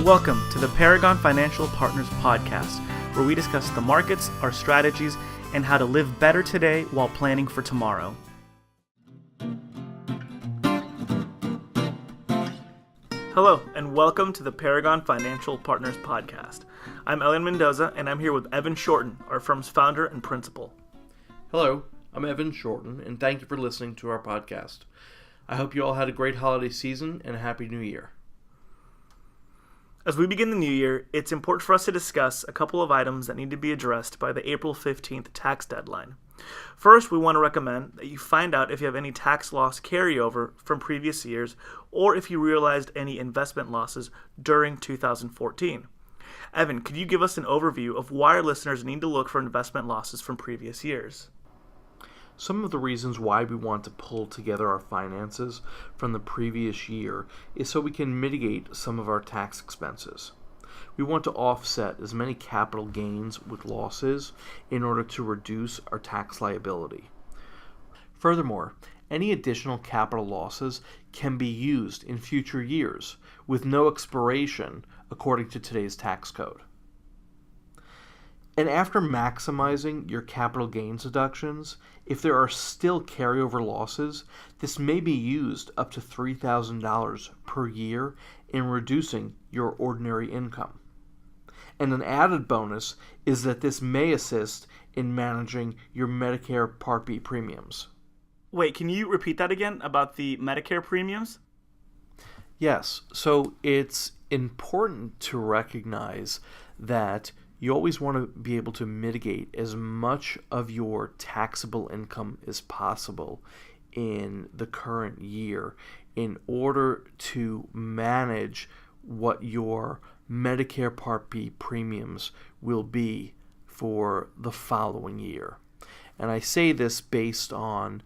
Welcome to the Paragon Financial Partners Podcast, where we discuss the markets, our strategies, and how to live better today while planning for tomorrow. Hello, and welcome to the Paragon Financial Partners Podcast. I'm Elian Mendoza, and I'm here with Evan Shorten, our firm's founder and principal. Hello, I'm Evan Shorten, and thank you for listening to our podcast. I hope you all had a great holiday season and a happy new year. As we begin the new year, it's important for us to discuss a couple of items that need to be addressed by the April 15th tax deadline. First, we want to recommend that you find out if you have any tax loss carryover from previous years or if you realized any investment losses during 2014. Evan, could you give us an overview of why our listeners need to look for investment losses from previous years? Some of the reasons why we want to pull together our finances from the previous year is so we can mitigate some of our tax expenses. We want to offset as many capital gains with losses in order to reduce our tax liability. Furthermore, any additional capital losses can be used in future years with no expiration according to today's tax code. And after maximizing your capital gains deductions, if there are still carryover losses, this may be used up to $3,000 per year in reducing your ordinary income. And an added bonus is that this may assist in managing your Medicare Part B premiums. Wait, can you repeat that again about the Medicare premiums? Yes, so it's important to recognize that you always want to be able to mitigate as much of your taxable income as possible in the current year in order to manage what your Medicare Part B premiums will be for the following year. And I say this based on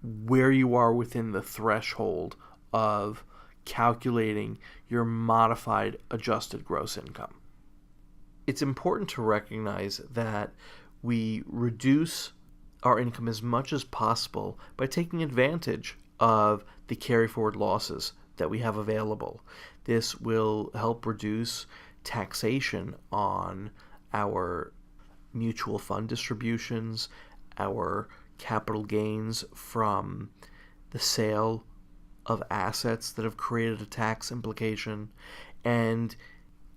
where you are within the threshold of calculating your modified adjusted gross income. It's important to recognize that we reduce our income as much as possible by taking advantage of the carry forward losses that we have available. This will help reduce taxation on our mutual fund distributions, our capital gains from the sale of assets that have created a tax implication, and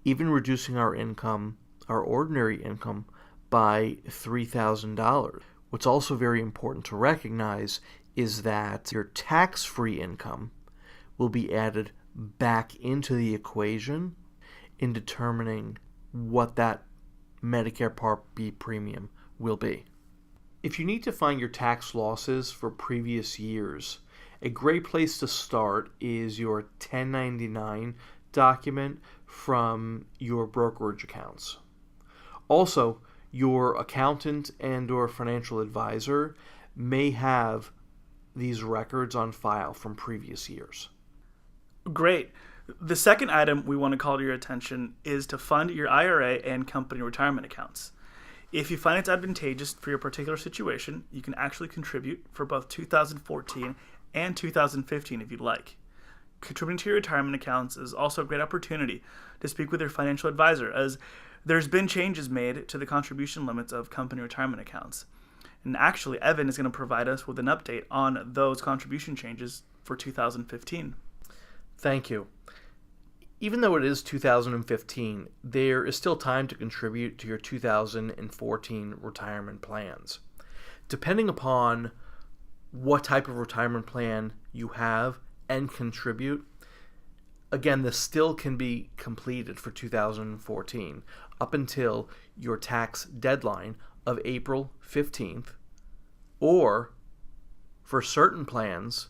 even reducing our income, our ordinary income, by $3,000. What's also very important to recognize is that your tax-free income will be added back into the equation in determining what that Medicare Part B premium will be. If you need to find your tax losses for previous years, a great place to start is your 1099 document from your brokerage accounts. Also, your accountant and or financial advisor may have these records on file from previous years. Great. The second item we want to call to your attention is to fund your IRA and company retirement accounts. If you find it's advantageous for your particular situation, you can actually contribute for both 2014 and 2015 if you'd like. Contributing to your retirement accounts is also a great opportunity to speak with your financial advisor, as there's been changes made to the contribution limits of company retirement accounts. And actually, Evan is going to provide us with an update on those contribution changes for 2015. Thank you. Even though it is 2015, there is still time to contribute to your 2014 retirement plans. Depending upon what type of retirement plan you have and contribute, again, this still can be completed for 2014 up until your tax deadline of April 15th, or for certain plans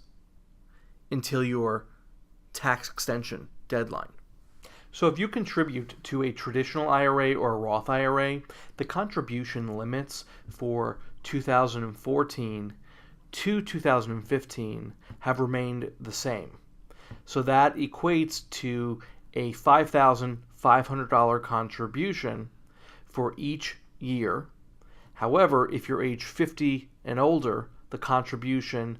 until your tax extension deadline. So if you contribute to a traditional IRA or a Roth IRA, the contribution limits for 2014 to 2015 have remained the same. So that equates to a $5,500 contribution for each year. However, if you're age 50 and older, the contribution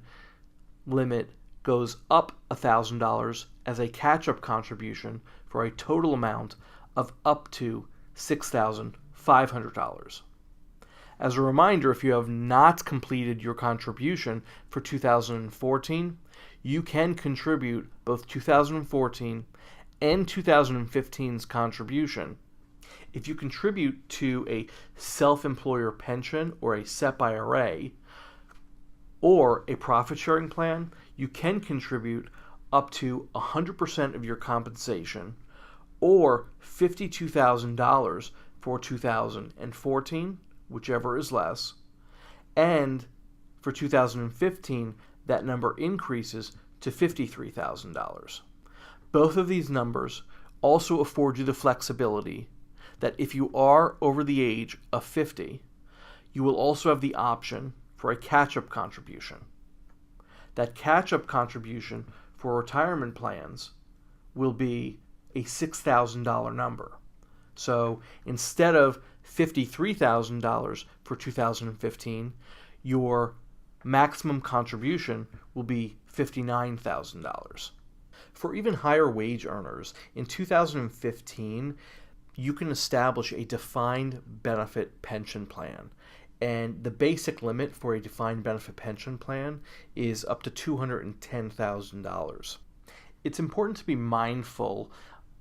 limit goes up $1,000 as a catch-up contribution for a total amount of up to $6,500. As a reminder, if you have not completed your contribution for 2014, you can contribute both 2014 and 2015's contribution. If you contribute to a self-employer pension or a SEP IRA or a profit-sharing plan, you can contribute up to 100% of your compensation or $52,000 for 2014, whichever is less, and for 2015, that number increases to $53,000. Both of these numbers also afford you the flexibility that if you are over the age of 50, you will also have the option for a catch-up contribution. That catch-up contribution for retirement plans will be a $6,000 number. So instead of $53,000 for 2015, your maximum contribution will be $59,000. For even higher wage earners, in 2015, you can establish a defined benefit pension plan. And the basic limit for a defined benefit pension plan is up to $210,000. It's important to be mindful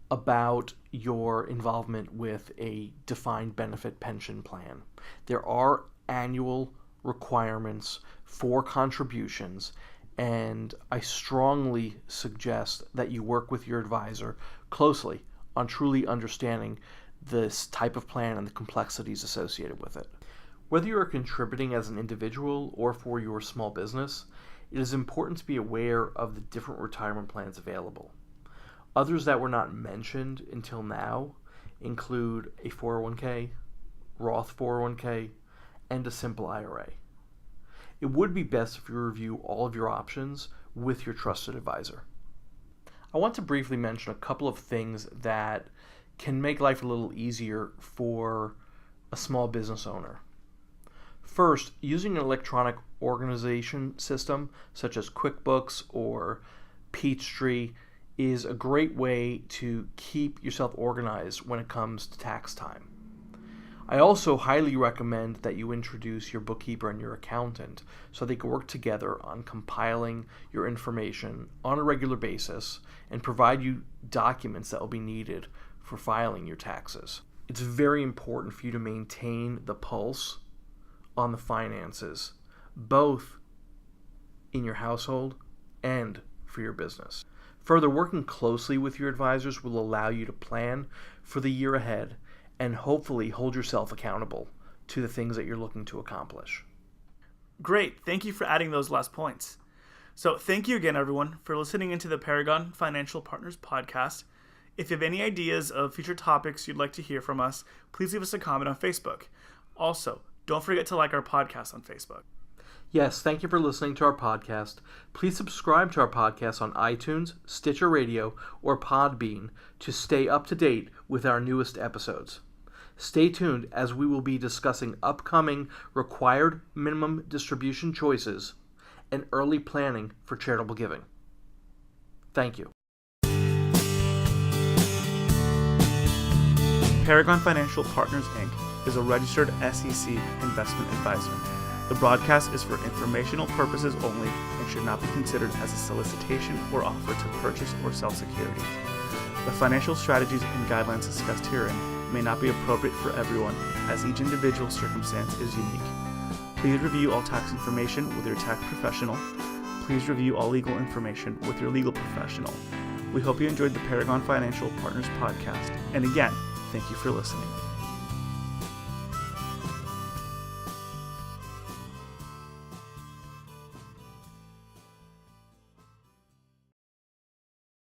about your involvement with a defined benefit pension plan. There are annual requirements for contributions, and I strongly suggest that you work with your advisor closely on truly understanding this type of plan and the complexities associated with it. Whether you are contributing as an individual or for your small business, it is important to be aware of the different retirement plans available. Others that were not mentioned until now include a 401k, Roth 401k, and a simple IRA. It would be best if you review all of your options with your trusted advisor. I want to briefly mention a couple of things that can make life a little easier for a small business owner. First, using an electronic organization system such as QuickBooks or Peachtree is a great way to keep yourself organized when it comes to tax time. I also highly recommend that you introduce your bookkeeper and your accountant so they can work together on compiling your information on a regular basis and provide you documents that will be needed for filing your taxes. It's very important for you to maintain the pulse on the finances, both in your household and for your business. Further, working closely with your advisors will allow you to plan for the year ahead and hopefully hold yourself accountable to the things that you're looking to accomplish. Great. Thank you for adding those last points. So thank you again, everyone, for listening into the Paragon Financial Partners Podcast. If you have any ideas of future topics you'd like to hear from us, please leave us a comment on Facebook. Also, don't forget to like our podcast on Facebook. Yes, thank you for listening to our podcast. Please subscribe to our podcast on iTunes, Stitcher Radio, or Podbean to stay up to date with our newest episodes. Stay tuned as we will be discussing upcoming required minimum distribution choices and early planning for charitable giving. Thank you. Paragon Financial Partners, Inc. is a registered SEC investment advisor. The broadcast is for informational purposes only and should not be considered as a solicitation or offer to purchase or sell securities. The financial strategies and guidelines discussed herein may not be appropriate for everyone, as each individual circumstance is unique. Please review all tax information with your tax professional. Please review all legal information with your legal professional. We hope you enjoyed the Paragon Financial Partners podcast. And again, thank you for listening.